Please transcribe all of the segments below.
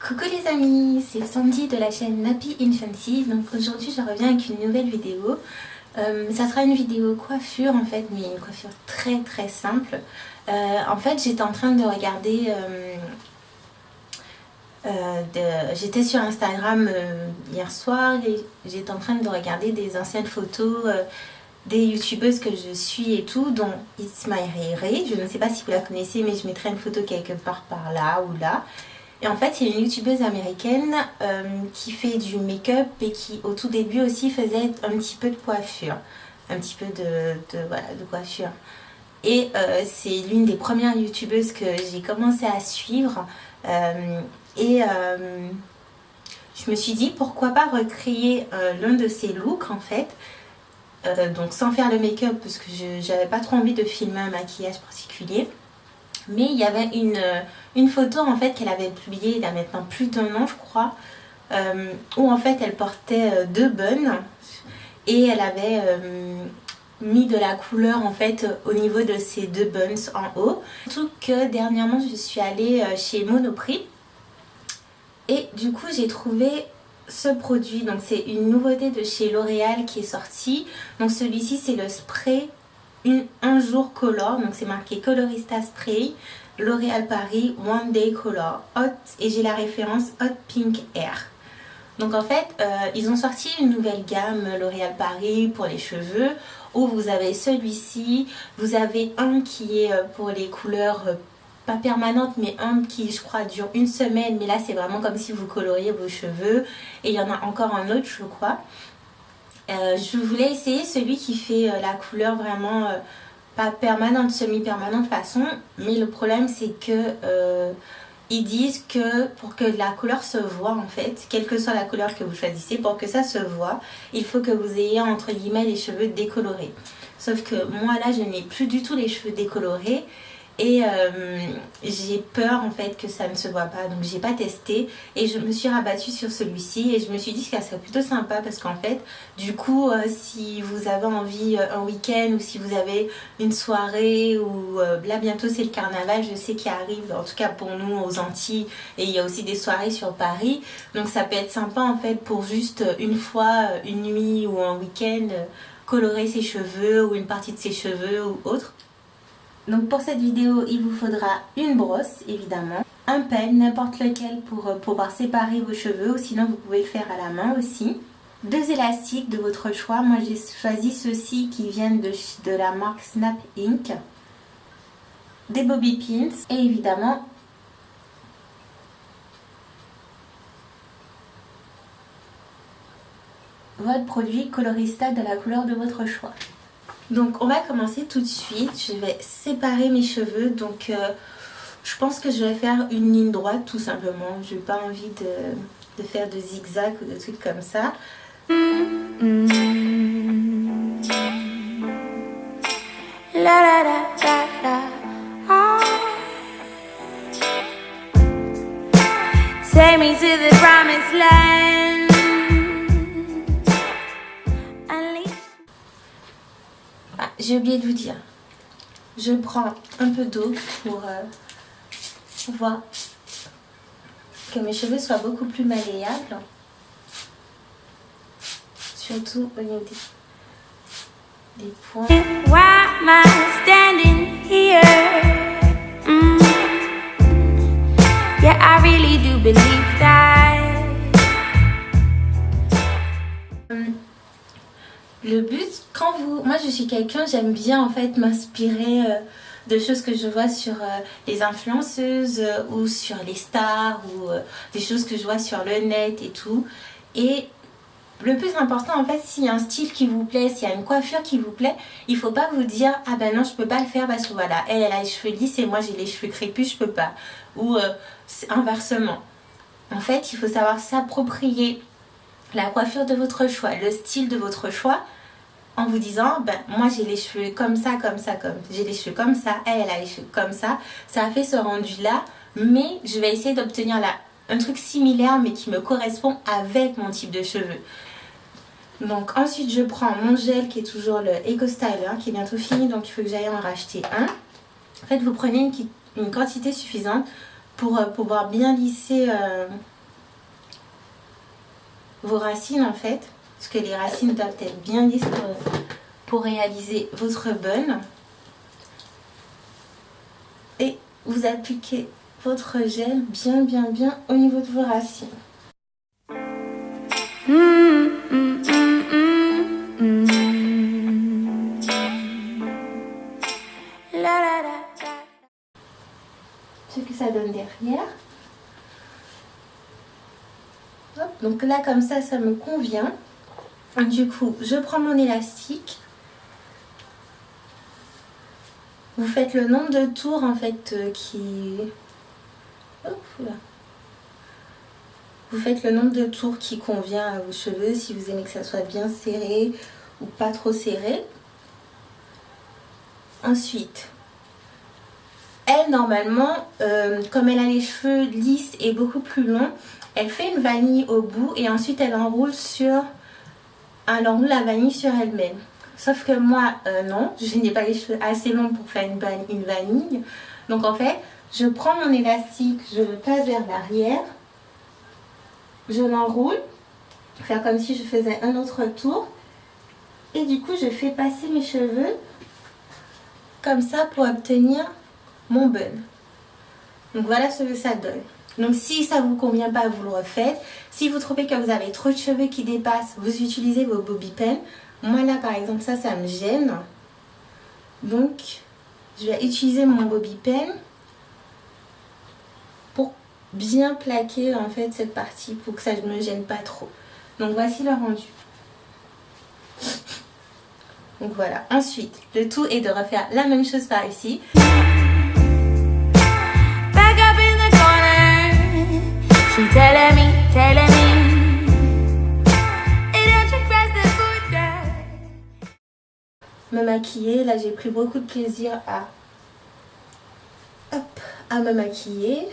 Coucou les amis, c'est Sandy de la chaîne Nappy Infancy. Donc aujourd'hui je reviens avec une nouvelle vidéo. Ça sera une vidéo coiffure en fait, mais une coiffure très simple. En fait j'étais en train de regarder, j'étais sur Instagram hier soir et j'étais en train de regarder des anciennes photos des youtubeuses que je suis et tout, dont It's My Riri. Je ne sais pas si vous la connaissez, mais je mettrai une photo quelque part par là ou là. Et en fait, c'est une youtubeuse américaine qui fait du make-up et qui, au tout début aussi, faisait un petit peu de coiffure. Un petit peu de coiffure. Et c'est l'une des premières youtubeuses que j'ai commencé à suivre. Je me suis dit, pourquoi pas recréer l'un de ses looks, en fait. Donc sans faire le make-up, parce que j'avais pas trop envie de filmer un maquillage particulier. Mais il y avait une photo en fait qu'elle avait publiée il y a maintenant plus d'1 an je crois, où en fait elle portait 2 buns et elle avait mis de la couleur en fait au niveau de ces 2 buns en haut. Surtout que dernièrement je suis allée chez Monoprix et du coup j'ai trouvé ce produit. Donc c'est une nouveauté de chez L'Oréal qui est sortie. Donc celui-ci c'est le spray un jour color, donc c'est marqué Colorista Spray L'Oréal Paris One Day Color Hot, et j'ai la référence Hot Pink Air. Donc en fait ils ont sorti une nouvelle gamme L'Oréal Paris pour les cheveux, où vous avez celui-ci, vous avez un qui est pour les couleurs pas permanentes, mais un qui je crois dure 1 semaine, mais là c'est vraiment comme si vous coloriez vos cheveux, et il y en a encore un autre je crois. Je voulais essayer celui qui fait la couleur vraiment pas permanente, semi-permanente façon, mais le problème c'est que ils disent que pour que la couleur se voit en fait, quelle que soit la couleur que vous choisissez, pour que ça se voit, il faut que vous ayez entre guillemets les cheveux décolorés. Sauf que moi là je n'ai plus du tout les cheveux décolorés. Et j'ai peur en fait que ça ne se voit pas, donc j'ai pas testé et je me suis rabattue sur celui-ci et je me suis dit que ça serait plutôt sympa, parce qu'en fait du coup si vous avez envie un week-end, ou si vous avez une soirée, ou là bientôt c'est le carnaval, je sais, qui arrive, en tout cas pour nous aux Antilles, et il y a aussi des soirées sur Paris, donc ça peut être sympa en fait pour juste une fois, une nuit ou un week-end, colorer ses cheveux ou une partie de ses cheveux ou autre. Donc pour cette vidéo, il vous faudra une brosse évidemment, un peigne, n'importe lequel pour pouvoir séparer vos cheveux, ou sinon vous pouvez le faire à la main aussi. 2 élastiques de votre choix, moi j'ai choisi ceux-ci qui viennent de la marque Snap Inc. Des bobby pins et évidemment votre produit colorista de la couleur de votre choix. Donc on va commencer tout de suite. Je vais séparer mes cheveux. Donc je pense que je vais faire une ligne droite tout simplement. Je n'ai pas envie de faire de zigzag ou de trucs comme ça. La la la la la. Oh. Take me to the promised land. J'ai oublié de vous dire, je prends un peu d'eau pour voir que mes cheveux soient beaucoup plus malléables, surtout au niveau des points. Why am I standing here? Yeah, I really do believe that. Le but, moi je suis quelqu'un, j'aime bien en fait m'inspirer de choses que je vois sur les influenceuses ou sur les stars, ou des choses que je vois sur le net et tout. Et le plus important en fait, s'il y a un style qui vous plaît, s'il y a une coiffure qui vous plaît, il faut pas vous dire ah ben non je peux pas le faire parce que voilà, elle a les cheveux lisses et moi j'ai les cheveux crépus, je peux pas. Ou inversement. En fait, il faut savoir s'approprier la coiffure de votre choix, le style de votre choix, en vous disant ben moi j'ai les cheveux comme ça, j'ai les cheveux comme ça, elle a les cheveux comme ça a fait ce rendu là, mais je vais essayer d'obtenir là un truc similaire mais qui me correspond avec mon type de cheveux. Donc ensuite je prends mon gel qui est toujours le Eco Styler, qui est bientôt fini, donc il faut que j'aille en racheter un. En fait vous prenez une quantité suffisante pour pouvoir bien lisser vos racines en fait, parce que les racines doivent être bien lisses pour réaliser votre bun. Et vous appliquez votre gel bien au niveau de vos racines. Ce que ça donne derrière. Hop, donc là comme ça me convient. Du coup je prends mon élastique. Vous faites le nombre de tours en fait Hop, là. Vous faites le nombre de tours qui convient à vos cheveux, si vous aimez que ça soit bien serré ou pas trop serré. Ensuite, elle normalement, comme elle a les cheveux lisses et beaucoup plus longs, elle fait une vanille au bout et ensuite elle enroule la vanille sur elle-même. Sauf que moi, non, je n'ai pas les cheveux assez longs pour faire une vanille. Donc en fait, je prends mon élastique, je le passe vers l'arrière, je l'enroule, faire comme si je faisais un autre tour. Et du coup, je fais passer mes cheveux comme ça pour obtenir mon bun. Donc voilà ce que ça donne. Donc si ça ne vous convient pas, vous le refaites. Si vous trouvez que vous avez trop de cheveux qui dépassent, vous utilisez vos bobby pins. Moi là par exemple ça me gêne. Donc je vais utiliser mon bobby pin pour bien plaquer en fait cette partie pour que ça ne me gêne pas trop. Donc voici le rendu. Donc voilà. Ensuite, le tout est de refaire la même chose par ici. Me maquiller, là j'ai pris beaucoup de plaisir à me maquiller.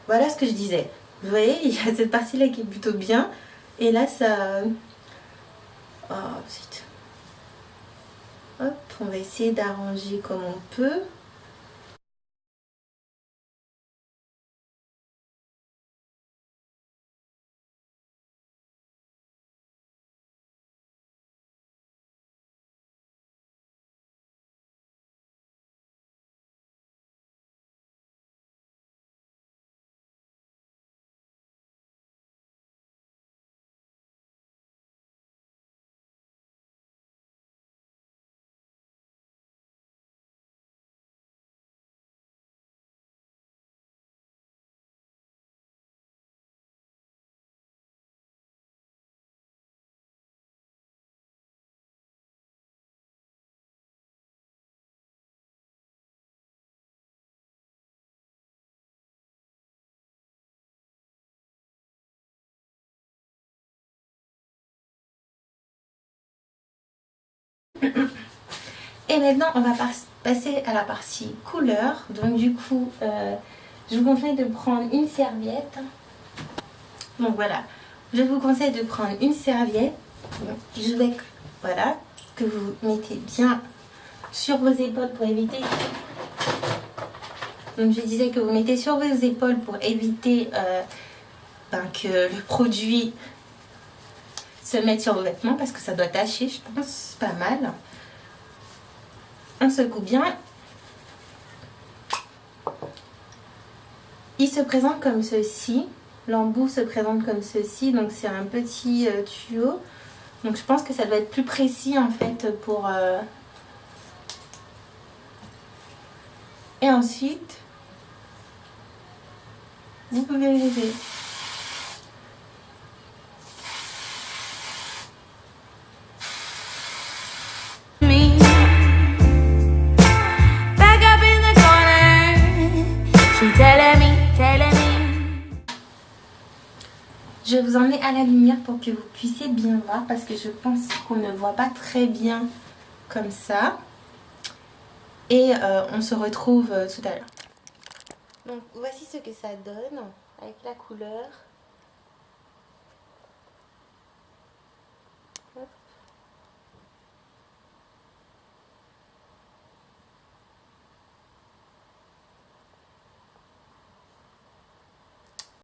Voilà ce que je disais. Vous voyez, il y a cette partie là qui est plutôt bien et là ça... Oh zut. Hop, on va essayer d'arranger comme on peut. Et maintenant on va passer à la partie couleur. Donc du coup je vous conseille de prendre une serviette. Donc voilà, je vous conseille de prendre une serviette. Je vais, voilà, que vous mettez bien sur vos épaules pour éviter... Donc je disais que vous mettez sur vos épaules pour éviter que le produit se mette sur vos vêtements parce que ça doit tacher, je pense, pas mal. On secoue bien. Il se présente comme ceci. L'embout se présente comme ceci. Donc c'est un petit tuyau. Donc je pense que ça doit être plus précis en fait pour... Et ensuite, vous pouvez lever. Je vais vous emmener à la lumière pour que vous puissiez bien voir parce que je pense qu'on ne voit pas très bien comme ça. Et on se retrouve tout à l'heure. Donc voici ce que ça donne avec la couleur.